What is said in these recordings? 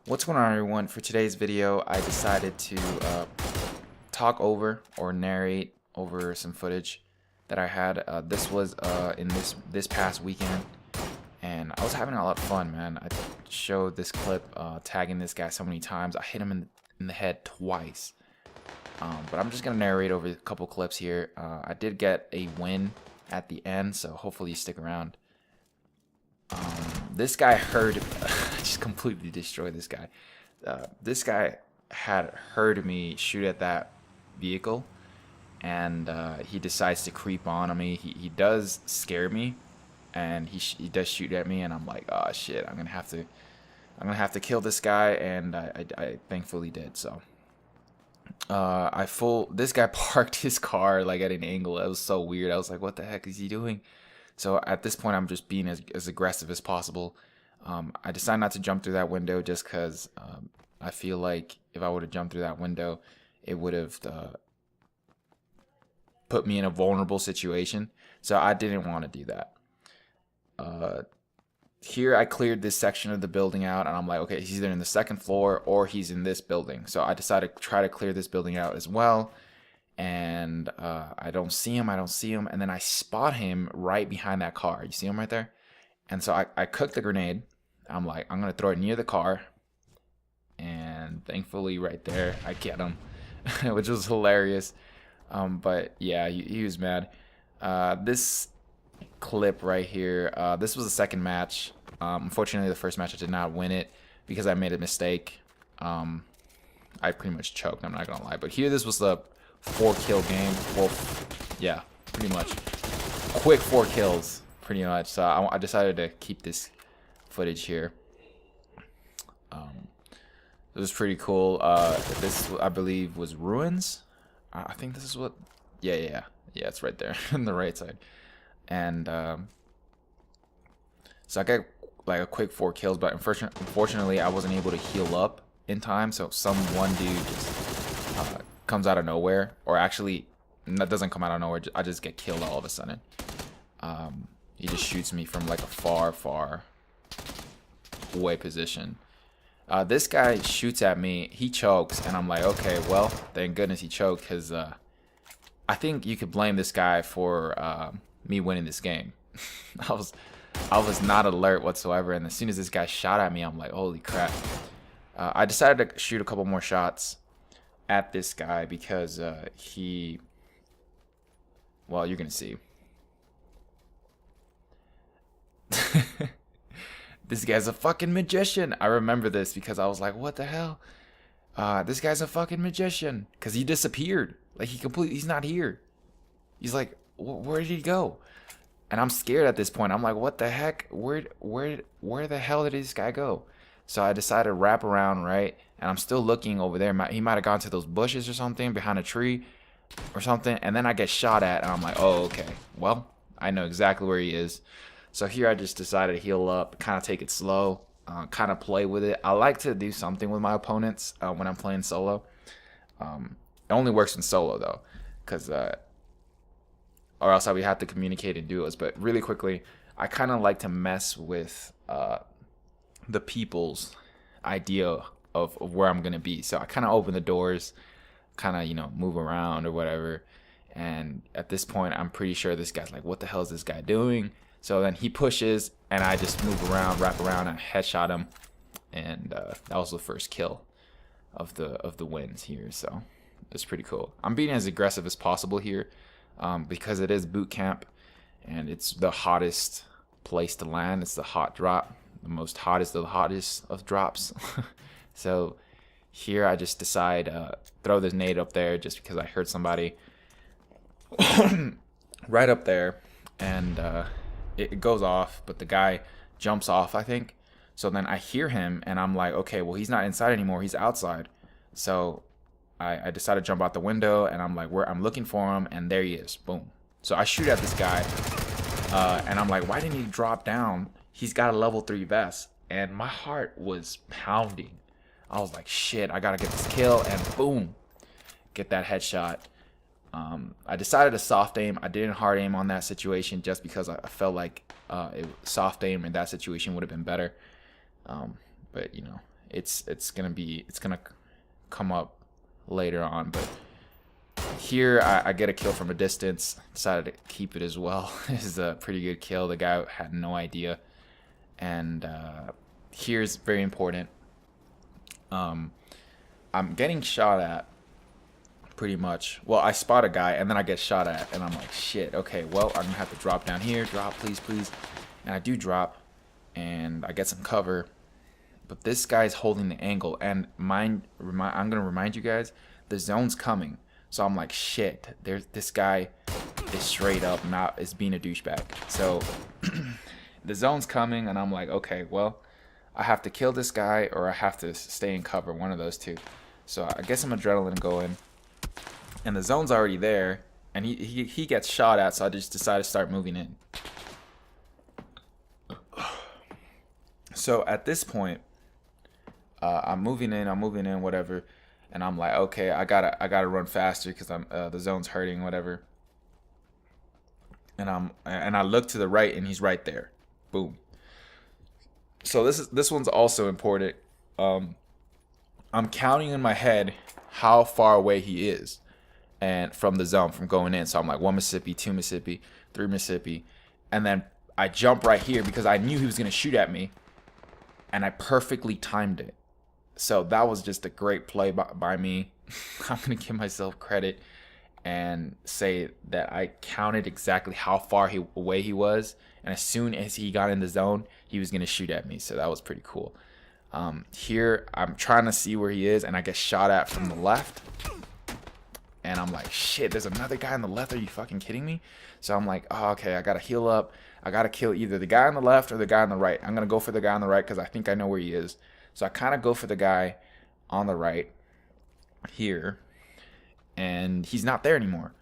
What's going on, everyone? For today's video, I decided to talk over or narrate over some footage that I had. This was in this past weekend, and I was having a lot of fun, man. I showed this clip tagging this guy so many times. I hit him in the head twice. But I'm just gonna narrate over a couple clips here. I did get a win at the end, so hopefully you stick around. This guy heard I just completely destroyed this guy. This guy had heard me shoot at that vehicle, and he decides to creep on me. He does scare me, and he does shoot at me, and I'm like, oh shit, I'm gonna have to kill this guy, and I thankfully did. So this guy parked his car like at an angle. It was so weird. I was like, what the heck is he doing? So at this point, I'm just being as aggressive as possible. I decided not to jump through that window just because I feel like if I would have jumped through that window, it would have put me in a vulnerable situation. So I didn't want to do that. Here I cleared this section of the building out, and I'm like, okay, he's either in the second floor or he's in this building. So I decided to try to clear this building out as well. And I don't see him, and then I spot him right behind that car. You see him right there? And so I cooked the grenade. I'm like, I'm gonna throw it near the car, and thankfully right there I get him, which was hilarious. But yeah, he was mad. This clip right here, this was the second match. Unfortunately, the first match I did not win it because I made a mistake. I pretty much choked, I'm not gonna lie. But here, this was the 4-kill game. Well, yeah, pretty much quick 4 kills, pretty much. So I decided to keep this footage here. It was pretty cool. This, I believe, was ruins. I think this is what. Yeah, it's right there on the right side. And so I got like a quick 4 kills, but unfortunately I wasn't able to heal up in time. So one dude just comes out of nowhere, or actually that doesn't come out of nowhere. I just get killed all of a sudden. He just shoots me from like a far away position. This guy shoots at me, he chokes, and I'm like, okay, well, thank goodness he choked, because I think you could blame this guy for me winning this game. I was not alert whatsoever, and as soon as this guy shot at me, I'm like, holy crap. I decided to shoot a couple more shots at this guy because well, you're gonna see. This guy's a fucking magician. I remember this because I was like, what the hell? This guy's a fucking magician, because he disappeared. Like, he's not here. He's like, where did he go? And I'm scared at this point. I'm like, what the heck? Where the hell did this guy go? So I decided to wrap around, right? And I'm still looking over there. He might have gone to those bushes or something, behind a tree or something. And then I get shot at, and I'm like, oh, okay. Well, I know exactly where he is. So here I just decided to heal up, kind of take it slow, kind of play with it. I like to do something with my opponents when I'm playing solo. It only works in solo, though, because or else I would have to communicate in duos. But really quickly, I kind of like to mess with the people's idea of where I'm going to be. So I kind of open the doors, kind of, move around or whatever. And at this point, I'm pretty sure this guy's like, what the hell is this guy doing? So then he pushes, and I just move around, wrap around, and headshot him. And that was the first kill of the wins here. So it's pretty cool. I'm being as aggressive as possible here because it is boot camp, and it's the hottest place to land. It's the hot drop, the most hottest of the hottest of drops. So here I just decide throw this nade up there just because I heard somebody right up there, and it goes off, but the guy jumps off, I think. So then I hear him, and I'm like, okay, well, he's not inside anymore, he's outside. So I decide to jump out the window, and I'm like, I'm looking for him, and there he is. Boom. So I shoot at this guy, and I'm like, why didn't he drop down? He's got a level 3 vest. And my heart was pounding. I was like, shit, I gotta get this kill, and boom, get that headshot. I decided to soft aim. I didn't hard aim on that situation just because I felt like soft aim in that situation would have been better. But it's gonna come up later on. But here I get a kill from a distance. Decided to keep it as well. This is a pretty good kill. The guy had no idea. And here's very important. I'm getting shot at pretty much. Well, I spot a guy and then I get shot at, and I'm like, shit, okay, well, I'm gonna have to drop down here. Drop, please, please. And I do drop, and I get some cover. But this guy's holding the angle, and I'm gonna remind you guys, the zone's coming. So I'm like, shit, this guy is straight up is being a douchebag. So the zone's coming, and I'm like, okay, well, I have to kill this guy or I have to stay in cover, one of those two. So I get some adrenaline going, and the zone's already there, and he gets shot at, so I just decided to start moving in. So at this point, I'm moving in, whatever, and I'm like, okay, I gotta run faster because the zone's hurting, whatever. And I look to the right, and he's right there. Boom. So this one's also important. I'm counting in my head how far away he is, and from the zone, from going in. So I'm like 1 Mississippi, 2 Mississippi, 3 Mississippi, and then I jump right here because I knew he was gonna shoot at me, and I perfectly timed it. So that was just a great play by me. I'm gonna give myself credit and say that I counted exactly how far away he was, and as soon as he got in the zone, he was gonna shoot at me. So that was pretty cool. Here I'm trying to see where he is, and I get shot at from the left, and I'm like, shit, there's another guy on the left. Are you fucking kidding me? So I'm like, oh, okay, I gotta heal up. I gotta kill either the guy on the left or the guy on the right. I'm gonna go for the guy on the right because I think I know where he is. So I kind of go for the guy on the right here, and he's not there anymore.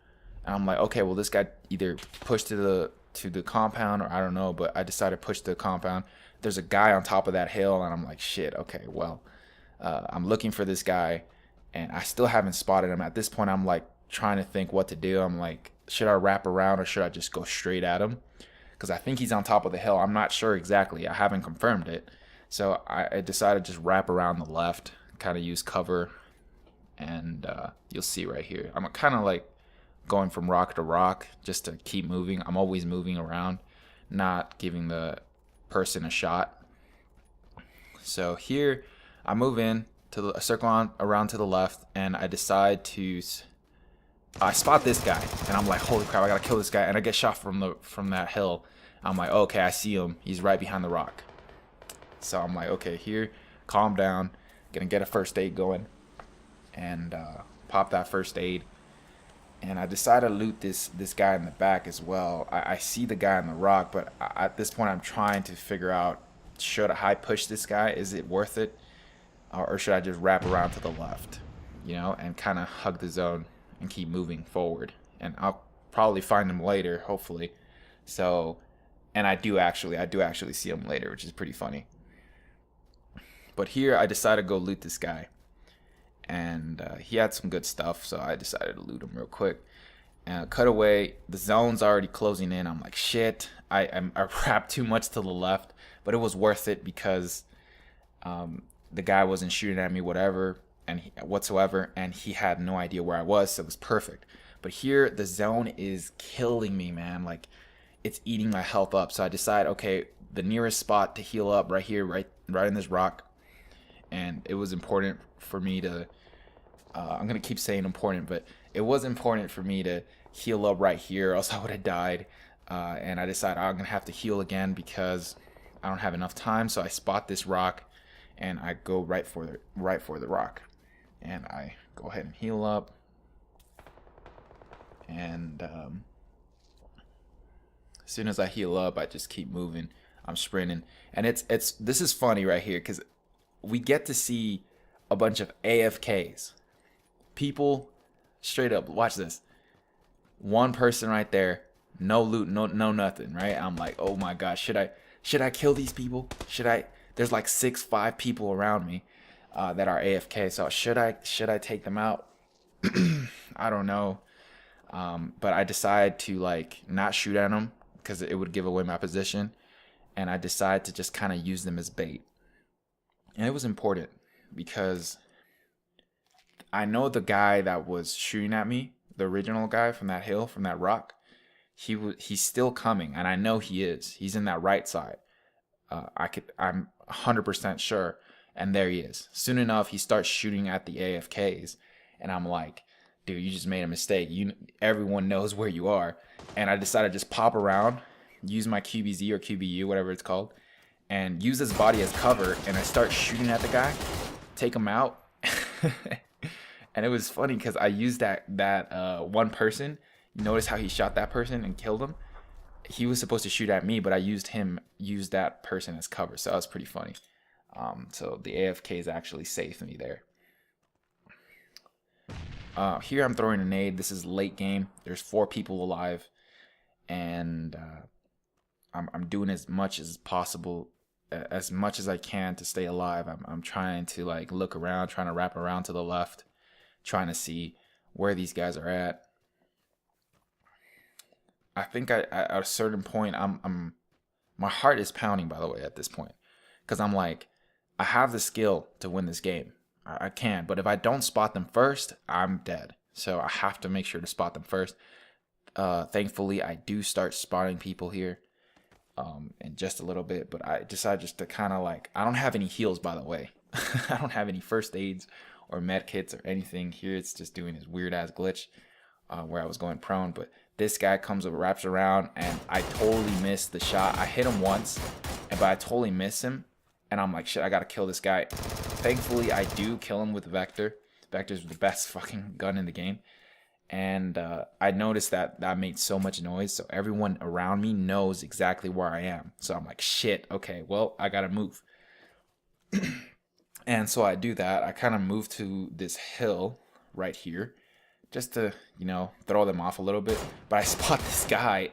And I'm like, okay, well, this guy either pushed to the compound, or I don't know, but I decided to push to the compound. There's a guy on top of that hill, and I'm like, shit, okay, well, I'm looking for this guy, and I still haven't spotted him. At this point, I'm like trying to think what to do. I'm like, should I wrap around or should I just go straight at him? Because I think he's on top of the hill. I'm not sure exactly. I haven't confirmed it. So I decided to just wrap around the left, kind of use cover, and you'll see right here. I'm kind of like going from rock to rock just to keep moving. I'm always moving around, not giving the person a shot. So here I move in to a circle around to the left, and I decide to I spot this guy, and I'm like, holy crap, I gotta kill this guy, and I get shot from that hill. I'm like, okay, I see him. He's right behind the rock. So I'm like, okay, here, calm down, gonna get a first aid going, and pop that first aid. And I decided to loot this guy in the back as well. I see the guy on the rock, but at this point I'm trying to figure out, should I push this guy? Is it worth it? Or should I just wrap around to the left, you know, and kind of hug the zone and keep moving forward? And I'll probably find him later, hopefully. So, and I do actually see him later, which is pretty funny. But here I decided to go loot this guy, and he had some good stuff, so I decided to loot him real quick. Cut away, the zone's already closing in. I'm like, shit, I wrapped too much to the left, but it was worth it because the guy wasn't shooting at me whatsoever, and he had no idea where I was, so it was perfect. But here the zone is killing me, man. Like, it's eating my health up. So I decide, okay, the nearest spot to heal up right here, right in this rock. And it was important for me to I'm gonna keep saying important, but it was important for me to heal up right here, or else I would have died. And I decided I'm gonna have to heal again because I don't have enough time. So I spot this rock, and I go right for the rock, and I go ahead and heal up. And as soon as I heal up, I just keep moving. I'm sprinting, and this is funny right here because we get to see a bunch of AFKs. People straight up, watch this. One person right there, no loot, no nothing, right? I'm like, oh my gosh, should I kill these people? There's like 5 people around me that are AFK, so should I take them out? I don't know. But I decide to like not shoot at them because it would give away my position, and I decide to just kind of use them as bait. And it was important. because I know the guy that was shooting at me, the original guy from that hill, from that rock. He's still coming, and I know he is. He's in that right side. I'm 100% sure. And there he is. Soon enough, he starts shooting at the AFKs, and I'm like, dude, you just made a mistake. Everyone knows where you are. And I decided to just pop around, use my QBZ or QBU, whatever it's called, and use his body as cover. And I start shooting at the guy, take him out. And it was funny because I used that one person. Notice how he shot that person and killed him. He was supposed to shoot at me, but I used that person as cover. So that was pretty funny. So the AFKs actually saved me there. Here I'm throwing a nade. This is late game. There's 4 people alive, and I'm doing as much as possible, as much as I can to stay alive. I'm trying to like look around, trying to wrap around to the left, trying to see where these guys are at. I think at a certain point, my heart is pounding, by the way, at this point, because I'm like, I have the skill to win this game. I can, but if I don't spot them first, I'm dead. So I have to make sure to spot them first. Thankfully, I do start spotting people here in just a little bit, but I decided just to kind of like, I don't have any heals, by the way. I don't have any first aids or med kits or anything here. It's just doing this weird ass glitch where I was going prone, but this guy comes up, wraps around, and I totally missed the shot. I hit him once, but I totally missed him, and I'm like, shit, I gotta kill this guy. Thankfully, I do kill him with Vector. Vector's the best fucking gun in the game. And I noticed that made so much noise, so everyone around me knows exactly where I am. So I'm like, shit, okay, well, I gotta move. And so I do that. I kind of move to this hill right here, just to, throw them off a little bit. But I spot this guy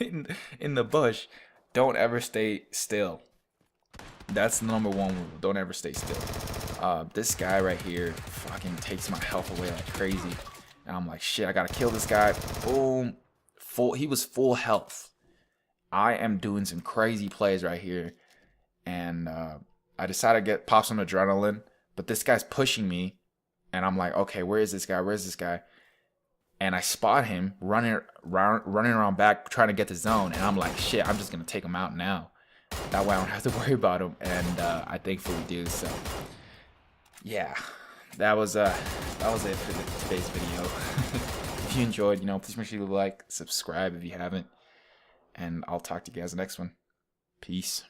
in the bush. Don't ever stay still. That's the number 1 rule. Don't ever stay still. This guy right here fucking takes my health away like crazy. And I'm like, shit, I gotta kill this guy. Boom. He was full health. I am doing some crazy plays right here. And I decided to pop some adrenaline. But this guy's pushing me. And I'm like, okay, where is this guy? Where's this guy? And I spot him running around back, trying to get the zone. And I'm like, shit, I'm just going to take him out now. That way I don't have to worry about him. And I thankfully do. So, yeah, that was it for today's video. If you enjoyed, please make sure you like, subscribe if you haven't. And I'll talk to you guys next one. Peace.